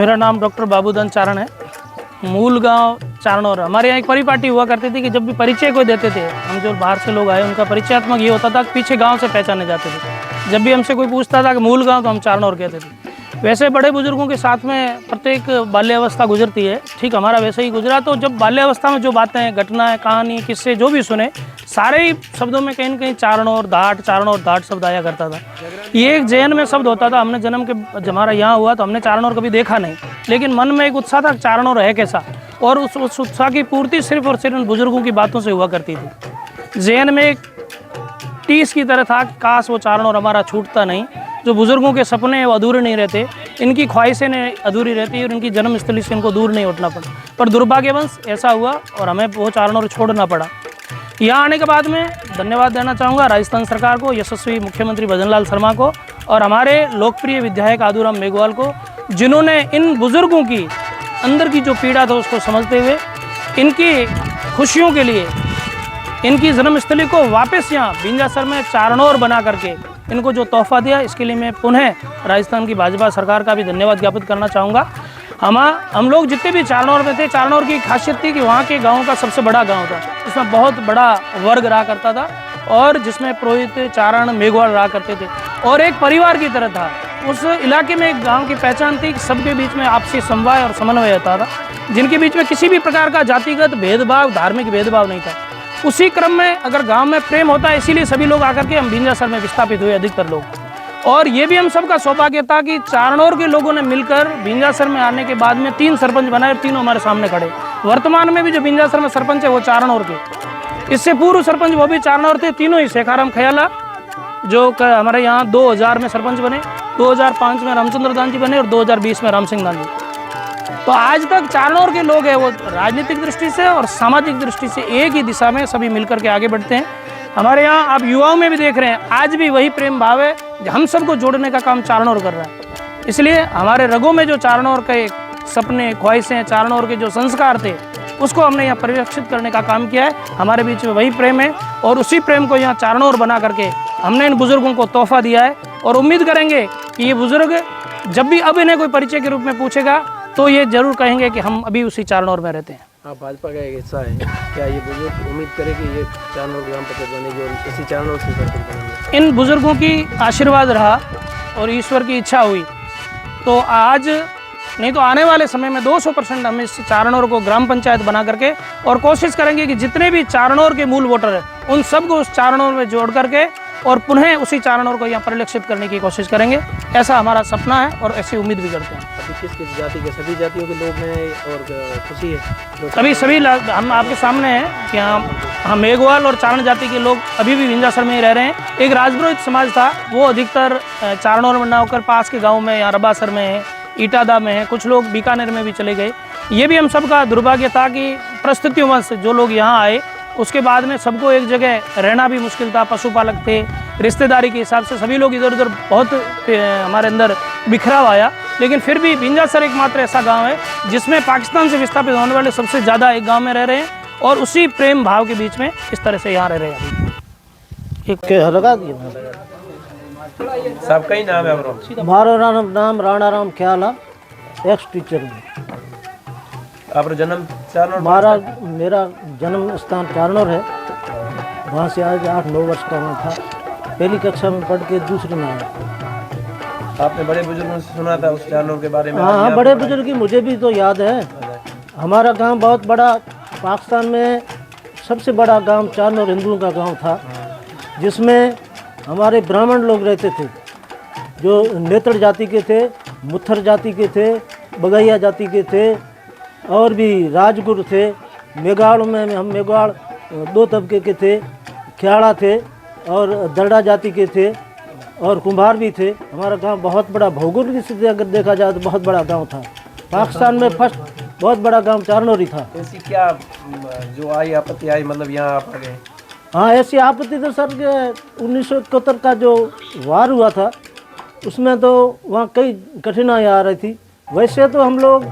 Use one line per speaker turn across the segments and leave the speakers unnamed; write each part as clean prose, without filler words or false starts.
मेरा नाम डॉक्टर बाबूधन चारण है। मूल गांव चारणौर। हमारे यहाँ एक परिपाटी हुआ करती थी कि जब भी परिचय को देते थे, हम जो बाहर से लोग आए उनका परिचयात्मक ये होता था कि पीछे गांव से पहचाने जाते थे। जब भी हमसे कोई पूछता था कि मूल गांव, तो हम चारणौर कहते थे। वैसे बड़े बुजुर्गों के साथ में प्रत्येक बाल्यावस्था गुजरती है, ठीक हमारा वैसे ही गुजरा। तो जब बाल्यावस्था में जो बातें, घटनाएं, कहानी, किस्से जो भी सुने, सारे ही शब्दों में कहीं न कहीं चारणौर धाट शब्द आया करता था। ये एक जैन में शब्द होता था। हमने जन्म के हमारा यहाँ हुआ तो हमने चारणौर कभी देखा नहीं, लेकिन मन में एक उत्साह था चारणौर है कैसा, और उस उत्साह की पूर्ति सिर्फ और सिर्फ उन बुजुर्गों की बातों से हुआ करती थी। जैन में एक टीस की तरह था, काश वो चारणौर हमारा छूटता नहीं। जो बुजुर्गों के सपने वो अधूरे नहीं रहते, इनकी ख्वाहिशें नहीं अधूरी रहती और इनकी जन्मस्थली से इनको दूर नहीं उठना पड़ा। पर दुर्भाग्यवश ऐसा हुआ और हमें वो चारणौर छोड़ना पड़ा। यहाँ आने के बाद में धन्यवाद देना चाहूँगा राजस्थान सरकार को, यशस्वी मुख्यमंत्री भजनलाल शर्मा को और हमारे लोकप्रिय विधायक आदूराम मेघवाल को, जिन्होंने इन बुजुर्गों की अंदर की जो पीड़ा था उसको समझते हुए इनकी खुशियों के लिए इनकी जन्मस्थली को वापस यहाँ बिंजासर में चारणौर बना करके इनको जो तोहफा दिया, इसके लिए मैं पुनः राजस्थान की भाजपा सरकार का भी धन्यवाद ज्ञापित करना चाहूँगा। हम लोग जितने भी चारणौर में थे, चारणौर की खासियत थी कि वहाँ के गाँव का सबसे बड़ा गाँव था। इसमें बहुत बड़ा वर्ग रहा करता था और जिसमें पुरोहित, चारण, मेघवाल रहा करते थे और एक परिवार की तरह था। उस इलाके में एक गाँव की पहचान थी कि सबके बीच में आपसी समन्वय और समन्वय होता था, जिनके बीच में किसी भी प्रकार का जातिगत भेदभाव, धार्मिक भेदभाव नहीं था। उसी क्रम में अगर गांव में प्रेम होता है, इसीलिए सभी लोग आकर के हम बिंजासर में विस्थापित हुए, अधिकतर लोग। और ये भी हम सबका सौभाग्य था कि चारणौर के लोगों ने मिलकर बिंजासर में आने के बाद में 3 सरपंच बनाए, तीनों हमारे सामने खड़े। वर्तमान में भी जो बिंजासर में सरपंच है वो चारणौर के। इससे पूर्व सरपंच वो भी चारणौर थे, तीनों ही शेखाराम खयाला जो हमारे यहाँ 2000 में सरपंच बने, 2005 में रामचंद्र दान जी बने और 2020 में राम सिंह दान जी। तो आज तक चारणौर के लोग हैं वो राजनीतिक दृष्टि से और सामाजिक दृष्टि से एक ही दिशा में सभी मिलकर के आगे बढ़ते हैं। हमारे यहाँ आप युवाओं में भी देख रहे हैं, आज भी वही प्रेम भाव है, हम सबको जोड़ने का काम चारणौर कर रहा है। इसलिए हमारे रगों में जो चारणौर के सपने, ख्वाहिशें, चारणौर के जो संस्कार थे, उसको हमने यहाँ परिरक्षित करने का काम किया है। हमारे बीच में वही प्रेम है और उसी प्रेम को यहाँ चारणौर बना करके हमने इन बुजुर्गों को तोहफा दिया है और उम्मीद करेंगे कि ये बुजुर्ग जब भी अब इन्हें कोई परिचय के रूप में पूछेगा तो ये जरूर कहेंगे कि हम अभी उसी चारणौर में रहते हैं।
आप भाजपा का एक हिस्सा है, क्या ये बुजुर्ग उम्मीद करें कि ये चारणौर ग्राम पंचायत बनेगी और इसी चारणौर से सरपंच बनेंगे?
इन बुजुर्गों की आशीर्वाद रहा और ईश्वर की इच्छा हुई तो आज नहीं तो आने वाले समय में 200% हम इस चारणौर को ग्राम पंचायत बना करके और कोशिश करेंगे कि जितने भी चारणौर के मूल वोटर हैं उन सबको उस चारणौर में जोड़ करके और पुनः उसी चारणौर को यहाँ परिलक्षित करने की कोशिश करेंगे। ऐसा हमारा सपना है और ऐसी उम्मीद भी करते हैं।
अभी किस किस जाति के, सभी जातियों के लोग हैं और खुशी है?
सभी हम आपके सामने हैं कि हम मेघवाल और चारण जाति के लोग अभी भी बिंजासर में ही रह रहे हैं। एक राजपुरोहित समाज था, वो अधिकतर चारणौर में ना होकर पास के गाँव में, यहाँ रबासर में है, ईटादा में है, कुछ लोग बीकानेर में भी चले गए। ये भी हम सबका दुर्भाग्य था कि परिस्थितियों जो लोग यहाँ आए उसके बाद में सबको एक जगह रहना भी मुश्किल था। पशुपालक थे, रिश्तेदारी के हिसाब से सभी लोग इधर उधर बहुत हमारे अंदर बिखराव आया, लेकिन फिर भी बिंजासर एकमात्र ऐसा गांव है जिसमें पाकिस्तान से विस्थापित होने वाले सबसे ज़्यादा एक गांव में रह रहे हैं और उसी प्रेम भाव के बीच में इस तरह से यहाँ रह रहे हैं।
साहब कई नाम है?
हमारा नाम राणाराम ख्याला, एक्स टीचर हूँ।
आपका जन्म चारणौर?
मेरा जन्म स्थान चारणौर है। वहाँ से आज 8-9 वर्ष का मैं था, पहली कक्षा में पढ़ के दूसरी में आया।
आपने बड़े बुजुर्गों से सुना था उस चारणौर के बारे में?
हाँ, बड़े बुजुर्ग की मुझे भी तो याद है। हमारा गांव बहुत बड़ा, पाकिस्तान में सबसे बड़ा गांव चारणौर हिंदुओं का गांव था, जिसमें हमारे ब्राह्मण लोग रहते थे जो नेत्र जाति के थे, मुत्थर जाति के थे, बगैया जाति के थे और भी राजगुरु थे। मेघाड़ में हम मेघाड़ 2 तबके के थे, ख्याड़ा थे और दर्डा जाति के थे और कुम्हार भी थे। हमारा गांव बहुत बड़ा, भौगोलिक स्थिति अगर देखा जाए तो बहुत बड़ा गांव था। पाकिस्तान में फर्स्ट बहुत बड़ा गांव चारणौर ही था।
ऐसी क्या जो आई आपत्ति आई, मतलब यहाँ आप आ गए?
हाँ, ऐसी आपत्ति तो सर 1971 का जो वार हुआ था उसमें तो वहाँ कई कठिनाई आ रही थी। वैसे तो हम लोग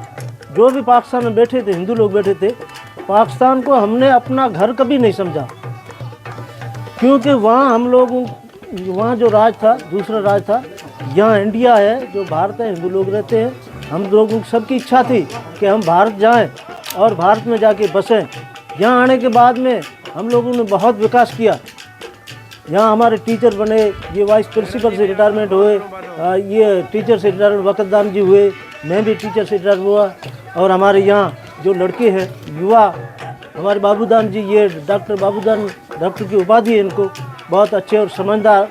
जो भी पाकिस्तान में बैठे थे, हिंदू लोग बैठे थे, पाकिस्तान को हमने अपना घर कभी नहीं समझा, क्योंकि वहाँ हम लोग, वहाँ जो राज था दूसरा राज था। यहाँ इंडिया है, जो भारत है, हिंदू लोग रहते हैं। हम लोगों की सबकी इच्छा थी कि हम भारत जाएं और भारत में जाके बसें। यहाँ आने के बाद में हम लोगों ने बहुत विकास किया। यहाँ हमारे टीचर बने, ये वाइस प्रिंसिपल से रिटायरमेंट हुए, ये टीचर से रिटायरमेंट वकतदान जी हुए, मैं भी टीचर से रिटायर हुआ। और हमारे यहाँ जो लड़के हैं युवा, हमारे बाबूदान जी, ये डॉक्टर बाबूदान, डॉक्टर की उपाधि है इनको, बहुत अच्छे और समझदार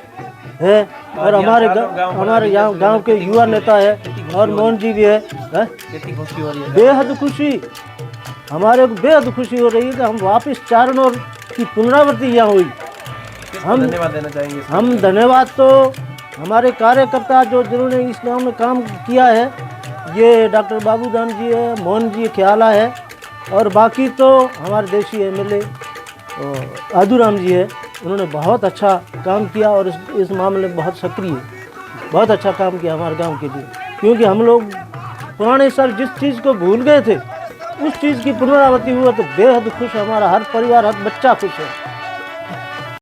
है। और हमारे यहाँ गांव के युवा नेता है और मोहन जी भी है।
कितनी खुशी हो रही है?
बेहद खुशी, हमारे को बेहद खुशी हो रही है कि हम वापस चारणोर की पुनरावृत्ति यहाँ हुई। हम
धन्यवाद देना चाहेंगे?
हम धन्यवाद तो हमारे कार्यकर्ता जो जिन्होंने इस गाँव में काम किया है, ये डॉक्टर बाबूदान जी है, मोहन जी ख्याला है, और बाकी तो हमारे देशी MLA आदूराम जी है। उन्होंने बहुत अच्छा काम किया और इस मामले में बहुत सक्रिय, बहुत अच्छा काम किया हमारे गांव के लिए। क्योंकि हम लोग पुराने सर जिस चीज़ को भूल गए थे, उस चीज़ की पुनरावृत्ति हुआ तो बेहद खुश है। हमारा हर परिवार, हर बच्चा खुश है।